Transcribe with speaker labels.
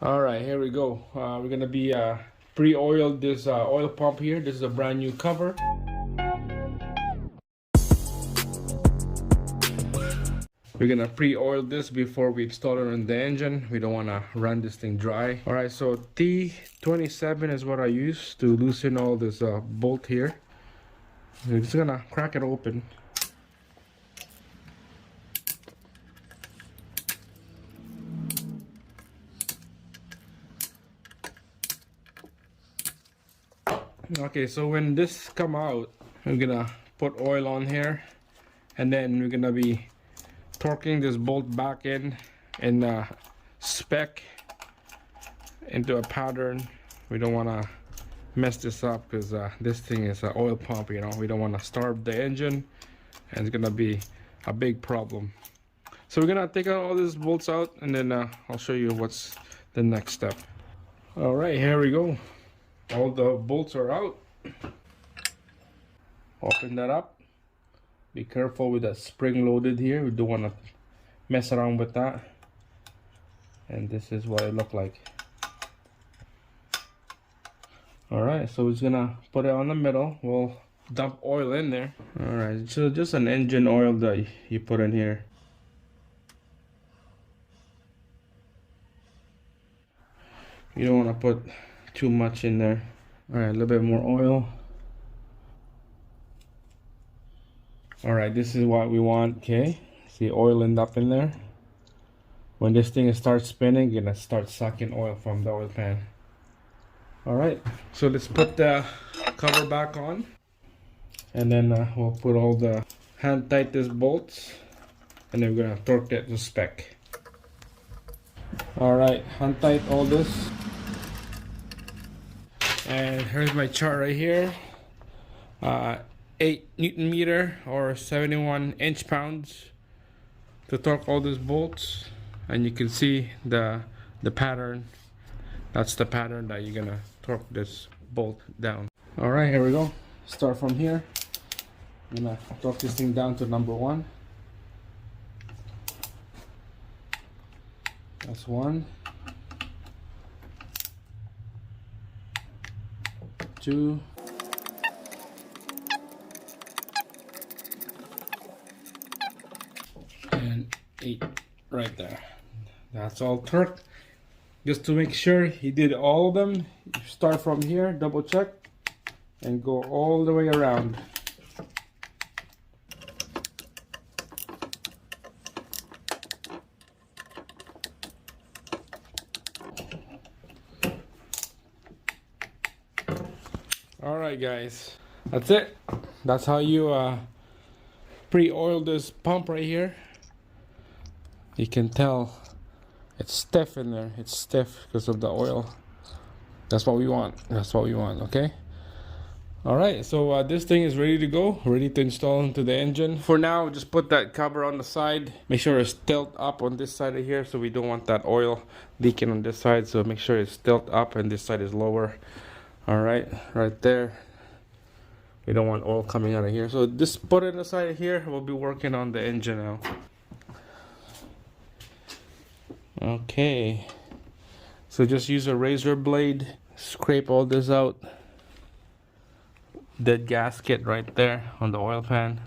Speaker 1: All right, here we go. We're gonna be pre-oiled this oil pump here. This is a brand new cover. We're gonna pre-oil this before we install it on the engine. We don't wanna run this thing dry. All right, so T27 is what I use to loosen all this bolt here. We're just gonna crack it open. Okay, so when this come out, we're gonna put oil on here, and then we're gonna be torquing this bolt back in spec into a pattern. We don't want to mess this up because this thing is an oil pump, you know. We don't want to starve the engine, and it's gonna be a big problem. So we're gonna take all these bolts out, and then I'll show you what's the next step. All right, here we go. All the bolts are out. Open that up. Be careful with that spring loaded here. We don't want to mess around with that. And this is what it looked like. Alright, so we're just gonna put it on the middle. We'll dump oil in there. Alright, so just an engine oil that you put in here. You don't want to put too much in there. Alright, a little bit more oil. Alright, this is what we want. Okay, see oil end up in there. When this thing starts spinning, you're gonna start sucking oil from the oil pan. Alright, so let's put the cover back on, and then we'll put all the hand tight these bolts, and then we're gonna torque that to spec. Alright, hand tight all this. And here's my chart right here. 8 Newton meter or 71 inch-pounds to torque all these bolts, and you can see the pattern. That's the pattern that you're gonna torque this bolt down. All right, here we go. Start from here. I'm gonna torque this thing down to number 1. That's 1. 2. And 8 right there. That's all torqued. Just to make sure you did all of them, you start from here, double check, and go all the way around. Alright guys, that's it. That's how you pre-oil this pump right here. You can tell it's stiff in there. It's stiff because of the oil. That's what we want. That's what we want, okay? Alright, so this thing is ready to go, ready to install into the engine. For now, just put that cover on the side. Make sure it's tilt up on this side of here, so we don't want that oil leaking on this side. So make sure it's tilt up and this side is lower. Alright, right there. We don't want oil coming out of here. So just put it on the side of here. We'll be working on the engine now. Okay. So just use a razor blade. Scrape all this out. Dead gasket right there on the oil pan.